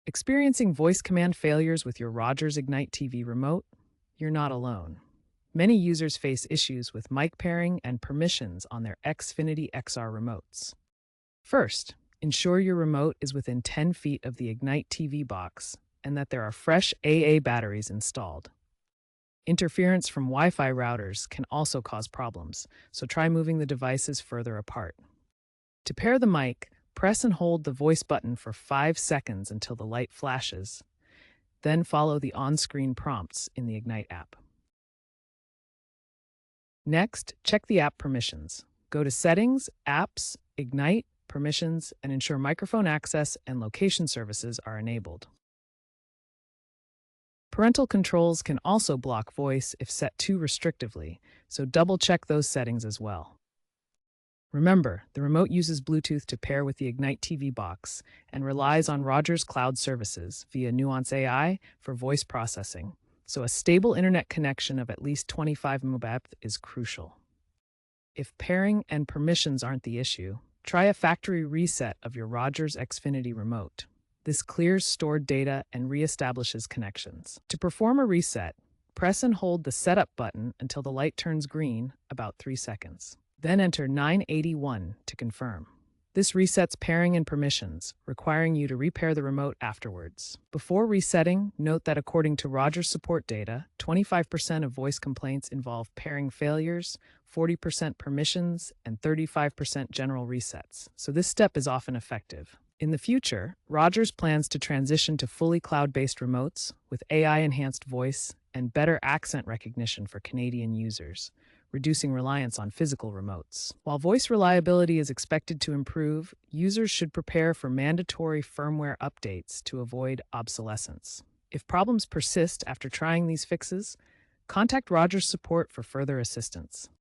Experiencing voice command failures with your Rogers Ignite TV remote? You're not alone. Many users face issues with mic pairing and permissions on their Xfinity XR remotes. First, ensure your remote is within 10 feet of the Ignite TV box and that there are fresh AA batteries installed. Interference from Wi-Fi routers can also cause problems, so try moving the devices further apart. To pair the mic, press and hold the voice button for 5 seconds until the light flashes. Then follow the on-screen prompts in the Ignite app. Next, check the app permissions. Go to Settings, Apps, Ignite, Permissions, and ensure microphone access and location services are enabled. Parental controls can also block voice if set too restrictively, so double-check those settings as well. Remember, the remote uses Bluetooth to pair with the Ignite TV box and relies on Rogers Cloud Services via Nuance AI for voice processing, so a stable internet connection of at least 25 Mbps is crucial. If pairing and permissions aren't the issue, try a factory reset of your Rogers Xfinity remote. This clears stored data and reestablishes connections. To perform a reset, press and hold the Setup button until the light turns green, about 3 seconds. Then enter 981 to confirm. This resets pairing and permissions, requiring you to repair the remote afterwards. Before resetting, note that according to Rogers support data, 25% of voice complaints involve pairing failures, 40% permissions, and 35% general resets, so this step is often effective. In the future, Rogers plans to transition to fully cloud-based remotes with AI-enhanced voice and better accent recognition for Canadian users, reducing reliance on physical remotes. While voice reliability is expected to improve, users should prepare for mandatory firmware updates to avoid obsolescence. If problems persist after trying these fixes, contact Rogers support for further assistance.